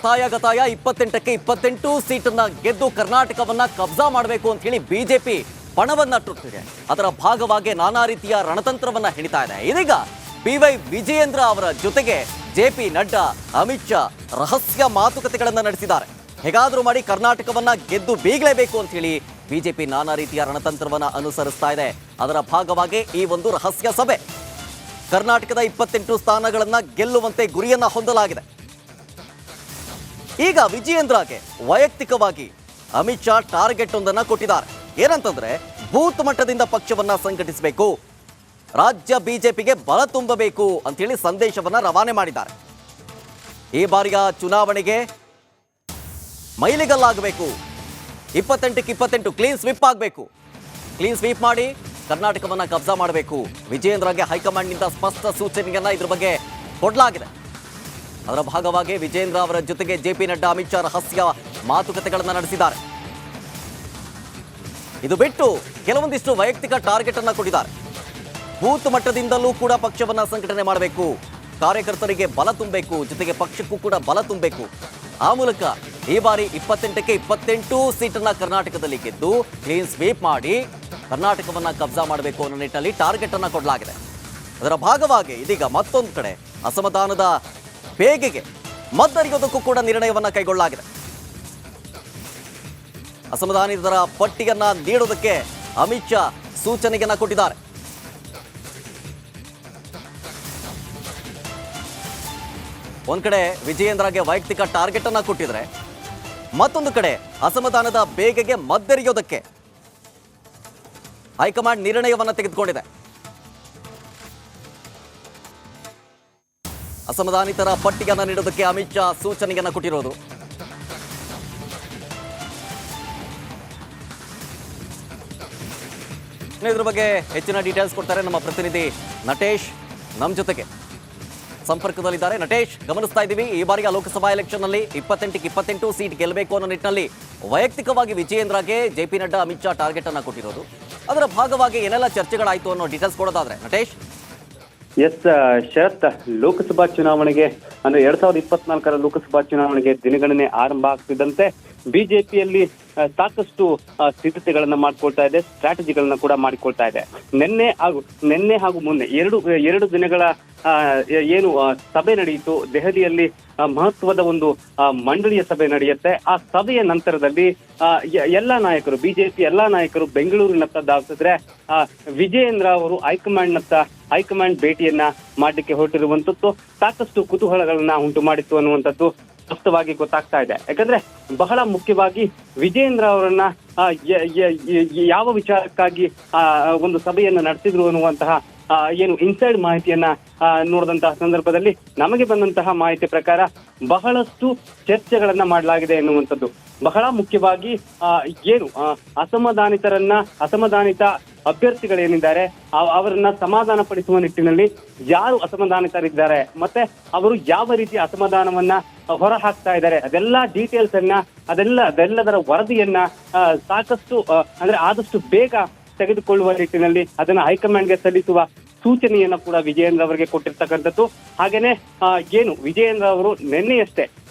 ಶತಾಯಗತಾಯ 28ಕ್ಕೆ 28 ಸೀಟನ್ನ ಗೆದ್ದು ಕರ್ನಾಟಕವನ್ನ ಕಬ್ಜಾ ಮಾಡಬೇಕು ಅಂತ ಹೇಳಿ ಬಿಜೆಪಿ ಪಣವನ್ನ ತೊಟ್ಟಿದೆ. ಅದರ ಭಾಗವಾಗಿ ನಾನಾ ರೀತಿಯ ರಣತಂತ್ರವನ್ನ ಹೆಣಿತಾ ಇದೆ. ಇದೀಗ PY ವಿಜಯೇಂದ್ರ ಅವರ ಜೊತೆಗೆ JP ನಡ್ಡಾ, ಅಮಿತ್ ಶಾ ರಹಸ್ಯ ಮಾತುಕತೆಗಳನ್ನ ನಡೆಸಿದ್ದಾರೆ. ಹೇಗಾದ್ರೂ ಮಾಡಿ ಕರ್ನಾಟಕವನ್ನ ಗೆದ್ದು ಬೀಗಲೇಬೇಕು ಅಂತ ಹೇಳಿ ಬಿಜೆಪಿ ನಾನಾ ರೀತಿಯ ರಣತಂತ್ರವನ್ನ ಅನುಸರಿಸ್ತಾ ಇದೆ. ಅದರ ಭಾಗವಾಗಿ ಈ ಒಂದು ರಹಸ್ಯ ಸಭೆ. ಕರ್ನಾಟಕದ 28 ಸ್ಥಾನಗಳನ್ನ ಗೆಲ್ಲುವಂತೆ ಗುರಿಯನ್ನ ಹೊಂದಲಾಗಿದೆ. ಈಗ ವಿಜಯೇಂದ್ರಗೆ ವೈಯಕ್ತಿಕವಾಗಿ ಅಮಿತ್ ಶಾ ಟಾರ್ಗೆಟ್ ಒಂದನ್ನ ಕೊಟ್ಟಿದ್ದಾರೆ. ಏನಂತಂದ್ರೆ ಬೂತ್ ಮಟ್ಟದಿಂದ ಪಕ್ಷವನ್ನ ಸಂಘಟಿಸಬೇಕು, ರಾಜ್ಯ ಬಿಜೆಪಿಗೆ ಬಲ ತುಂಬಬೇಕು ಅಂತ ಹೇಳಿ ಸಂದೇಶವನ್ನ ರವಾನೆ ಮಾಡಿದ್ದಾರೆ. ಈ ಬಾರಿಯ ಚುನಾವಣೆಗೆ ಮೈಲಿಗಲ್ಲಾಗಬೇಕು, 28ಕ್ಕೆ 28 ಕ್ಲೀನ್ ಸ್ವೀಪ್ ಆಗಬೇಕು, ಕ್ಲೀನ್ ಸ್ವೀಪ್ ಮಾಡಿ ಕರ್ನಾಟಕವನ್ನ ಕಬ್ಜಾ ಮಾಡಬೇಕು. ವಿಜಯೇಂದ್ರಗೆ ಹೈಕಮಾಂಡ್ನಿಂದ ಸ್ಪಷ್ಟ ಸೂಚನೆಯನ್ನ ಇದ್ರ ಬಗ್ಗೆ ಕೊಡಲಾಗಿದೆ. ಅದರ ಭಾಗವಾಗಿ ವಿಜಯೇಂದ್ರ ಅವರ ಜೊತೆಗೆ JP ನಡ್ಡಾ, ಅಮಿತ್ ಶಾ ರಹಸ್ಯ ಮಾತುಕತೆಗಳನ್ನು ನಡೆಸಿದ್ದಾರೆ. ಇದು ಬಿಟ್ಟು ಕೆಲವೊಂದಿಷ್ಟು ವೈಯಕ್ತಿಕ ಟಾರ್ಗೆಟ್ ಅನ್ನ ಕೊಟ್ಟಿದ್ದಾರೆ. ಬೂತ್ ಮಟ್ಟದಿಂದಲೂ ಕೂಡ ಪಕ್ಷವನ್ನ ಸಂಘಟನೆ ಮಾಡಬೇಕು, ಕಾರ್ಯಕರ್ತರಿಗೆ ಬಲ ತುಂಬಬೇಕು, ಜೊತೆಗೆ ಪಕ್ಷಕ್ಕೂ ಕೂಡ ಬಲ ತುಂಬಬೇಕು. ಆ ಮೂಲಕ ಈ ಬಾರಿ 28ಕ್ಕೆ 28 ಸೀಟನ್ನ ಕರ್ನಾಟಕದಲ್ಲಿ ಗೆದ್ದು ಕ್ಲೀನ್ ಸ್ವೀಪ್ ಮಾಡಿ ಕರ್ನಾಟಕವನ್ನ ಕಬ್ಜಾ ಮಾಡಬೇಕು ಅನ್ನೋ ನಿಟ್ಟಿನಲ್ಲಿ ಟಾರ್ಗೆಟ್ ಅನ್ನ ಕೊಡಲಾಗಿದೆ. ಅದರ ಭಾಗವಾಗಿ ಇದೀಗ ಮತ್ತೊಂದು ಕಡೆ ಅಸಮಾಧಾನದ ಬೇಗೆಗೆ ಮದ್ದರಿಯೋದಕ್ಕೂ ಕೂಡ ನಿರ್ಣಯವನ್ನ ಕೈಗೊಳ್ಳಲಾಗಿದೆ. ಅಸಮಾಧಾನಿತರ ಪಟ್ಟಿಯನ್ನ ನೀಡೋದಕ್ಕೆ ಅಮಿತ್ ಶಾ ಸೂಚನೆಯನ್ನ ಕೊಟ್ಟಿದ್ದಾರೆ. ಒಂದ್ ಕಡೆ ವಿಜಯೇಂದ್ರಗೆ ವೈಯಕ್ತಿಕ ಟಾರ್ಗೆಟ್ ಅನ್ನ ಕೊಟ್ಟಿದ್ರೆ, ಮತ್ತೊಂದು ಕಡೆ ಅಸಮಾಧಾನದ ಬೇಗೆಗೆ ಮದ್ದೆರೆಯೋದಕ್ಕೆ ಹೈಕಮಾಂಡ್ ನಿರ್ಣಯವನ್ನ ತೆಗೆದುಕೊಂಡಿದೆ. ಅಸಮಾಧಾನಿತರ ಪಟ್ಟಿಯನ್ನ ನೀಡೋದಕ್ಕೆ ಅಮಿತ್ ಶಾ ಸೂಚನೆಯನ್ನ ಕೊಟ್ಟಿರೋದು. ಇದ್ರ ಬಗ್ಗೆ ಹೆಚ್ಚಿನ ಡೀಟೇಲ್ಸ್ ಕೊಡ್ತಾರೆ ನಮ್ಮ ಪ್ರತಿನಿಧಿ ನಟೇಶ್, ನಮ್ಮ ಜೊತೆಗೆ ಸಂಪರ್ಕದಲ್ಲಿದ್ದಾರೆ. ನಟೇಶ್, ಗಮನಿಸ್ತಾ ಇದ್ದೀವಿ ಈ ಬಾರಿಯ ಲೋಕಸಭಾ ಎಲೆಕ್ಷನ್ ನಲ್ಲಿ 28ಕ್ಕೆ 28 ಸೀಟ್ ಗೆಲ್ಲಬೇಕು ಅನ್ನೋ ನಿಟ್ಟಿನಲ್ಲಿ ವೈಯಕ್ತಿಕವಾಗಿ ವಿಜಯೇಂದ್ರಗೆ JP ನಡ್ಡಾ, ಅಮಿತ್ ಶಾ ಟಾರ್ಗೆಟ್ ಅನ್ನ ಕೊಟ್ಟಿರೋದು. ಅದರ ಭಾಗವಾಗಿ ಏನೆಲ್ಲ ಚರ್ಚೆಗಳಾಯ್ತು ಅನ್ನೋ ಡೀಟೇಲ್ಸ್ ಕೊಡೋದಾದ್ರೆ ನಟೇಶ್. ಎಸ್ ಶರತ್, ಲೋಕಸಭಾ ಚುನಾವಣೆಗೆ ಅಂದ್ರೆ 2024ರ ಲೋಕಸಭಾ ಚುನಾವಣೆಗೆ ದಿನಗಣನೆ ಆರಂಭ ಆಗ್ತಿದ್ದಂತೆ ಬಿಜೆಪಿಯಲ್ಲಿ ಸಾಕಷ್ಟು ಸಿದ್ಧತೆಗಳನ್ನ ಮಾಡ್ಕೊಳ್ತಾ ಇದೆ, ಸ್ಟ್ರಾಟಜಿಗಳನ್ನ ಕೂಡ ಮಾಡಿಕೊಳ್ತಾ ಇದೆ. ನಿನ್ನೆ ಹಾಗೂ ಮೊನ್ನೆ ಎರಡು ದಿನಗಳ ಏನು ಸಭೆ ನಡೆಯಿತು ದೆಹಲಿಯಲ್ಲಿ, ಮಹತ್ವದ ಒಂದು ಮಂಡಳಿಯ ಸಭೆ ನಡೆಯುತ್ತೆ. ಆ ಸಭೆಯ ನಂತರದಲ್ಲಿ ಎಲ್ಲಾ ನಾಯಕರು, ಬಿಜೆಪಿ ಎಲ್ಲಾ ನಾಯಕರು ಬೆಂಗಳೂರಿನತ್ತ ಧಾವಿಸಿದ್ರೆ ವಿಜಯೇಂದ್ರ ಅವರು ಹೈಕಮಾಂಡ್ ಭೇಟಿಯನ್ನ ಮಾಡಲಿಕ್ಕೆ ಹೊರಟಿರುವಂತದ್ದು ಸಾಕಷ್ಟು ಕುತೂಹಲಗಳನ್ನ ಉಂಟು ಮಾಡಿತ್ತು ಅನ್ನುವಂಥದ್ದು ಸ್ಪಷ್ಟವಾಗಿ ಗೊತ್ತಾಗ್ತಾ ಇದೆ. ಯಾಕಂದ್ರೆ ಬಹಳ ಮುಖ್ಯವಾಗಿ ವಿಜಯೇಂದ್ರ ಅವರನ್ನ ಯಾವ ವಿಚಾರಕ್ಕಾಗಿ ಒಂದು ಸಭೆಯನ್ನ ನಡೆಸಿದ್ರು ಅನ್ನುವಂತಹ ಏನು ಇನ್ಸೈಡ್ ಮಾಹಿತಿಯನ್ನ ನೋಡಿದಂತಹ ಸಂದರ್ಭದಲ್ಲಿ ನಮಗೆ ಬಂದಂತಹ ಮಾಹಿತಿ ಪ್ರಕಾರ ಬಹಳಷ್ಟು ಚರ್ಚೆಗಳನ್ನ ಮಾಡಲಾಗಿದೆ ಎನ್ನುವಂಥದ್ದು. ಬಹಳ ಮುಖ್ಯವಾಗಿ ಏನು ಅಸಮಾಧಾನಿತ ಅಭ್ಯರ್ಥಿಗಳೇನಿದ್ದಾರೆ ಅವರನ್ನ ಸಮಾಧಾನ ಪಡಿಸುವ ನಿಟ್ಟಿನಲ್ಲಿ ಯಾರು ಅಸಮಾಧಾನಿತರಿದ್ದಾರೆ ಮತ್ತೆ ಅವರು ಯಾವ ರೀತಿ ಅಸಮಾಧಾನವನ್ನ ಹೊರ ಹಾಕ್ತಾ ಇದ್ದಾರೆ ಅದೆಲ್ಲ ಡೀಟೇಲ್ಸ್ ಅನ್ನ ಅದೆಲ್ಲದರ ವರದಿಯನ್ನ ಸಾಕಷ್ಟು ಅಂದ್ರೆ ಆದಷ್ಟು ಬೇಗ ತೆಗೆದುಕೊಳ್ಳುವ ನಿಟ್ಟಿನಲ್ಲಿ ಅದನ್ನ ಹೈಕಮಾಂಡ್ಗೆ ಸಲ್ಲಿಸುವ ಸೂಚನೆಯನ್ನ ಕೂಡ ವಿಜಯೇಂದ್ರ ಅವರಿಗೆ ಕೊಟ್ಟಿರ್ತಕ್ಕಂಥದ್ದು. ಹಾಗೇನೆ ಏನು ವಿಜಯೇಂದ್ರ ಅವರು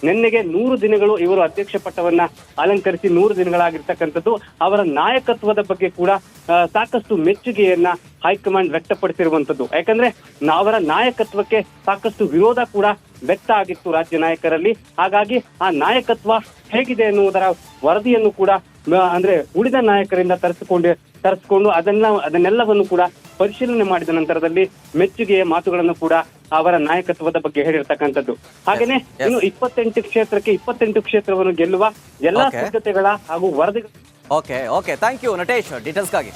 ನಿನ್ನೆಗೆ 100 ದಿನಗಳು ಇವರು ಅಧ್ಯಕ್ಷ ಪಟ್ಟವನ್ನ ಅಲಂಕರಿಸಿ 100 ದಿನಗಳಾಗಿರ್ತಕ್ಕಂಥದ್ದು. ಅವರ ನಾಯಕತ್ವದ ಬಗ್ಗೆ ಕೂಡ ಸಾಕಷ್ಟು ಮೆಚ್ಚುಗೆಯನ್ನ ಹೈಕಮಾಂಡ್ ವ್ಯಕ್ತಪಡಿಸಿರುವಂತದ್ದು. ಯಾಕಂದ್ರೆ ಅವರ ನಾಯಕತ್ವಕ್ಕೆ ಸಾಕಷ್ಟು ವಿರೋಧ ಕೂಡ ವ್ಯಕ್ತ ಆಗಿತ್ತು ರಾಜ್ಯ ನಾಯಕರಲ್ಲಿ. ಹಾಗಾಗಿ ಆ ನಾಯಕತ್ವ ಹೇಗಿದೆ ಎನ್ನುವುದರ ವರದಿಯನ್ನು ಕೂಡ ಅಂದ್ರೆ ಉಳಿದ ನಾಯಕರಿಂದ ತರಿಸಿಕೊಂಡು ಅದನ್ನೆಲ್ಲವನ್ನು ಕೂಡ ಪರಿಶೀಲನೆ ಮಾಡಿದ ನಂತರದಲ್ಲಿ ಮೆಚ್ಚುಗೆಯ ಮಾತುಗಳನ್ನು ಕೂಡ ಅವರ ನಾಯಕತ್ವದ ಬಗ್ಗೆ ಹೇಳಿರ್ತಕ್ಕಂಥದ್ದು. ಹಾಗೇನೆ ಇನ್ನು 28 ಕ್ಷೇತ್ರವನ್ನು ಗೆಲ್ಲುವ ಎಲ್ಲಾ ಸಿದ್ಧತೆಗಳ ಹಾಗೂ ವರದಿಗಳು. Okay, thank you Natesh ಡೀಟೇಲ್ಸ್ಗಾಗಿ.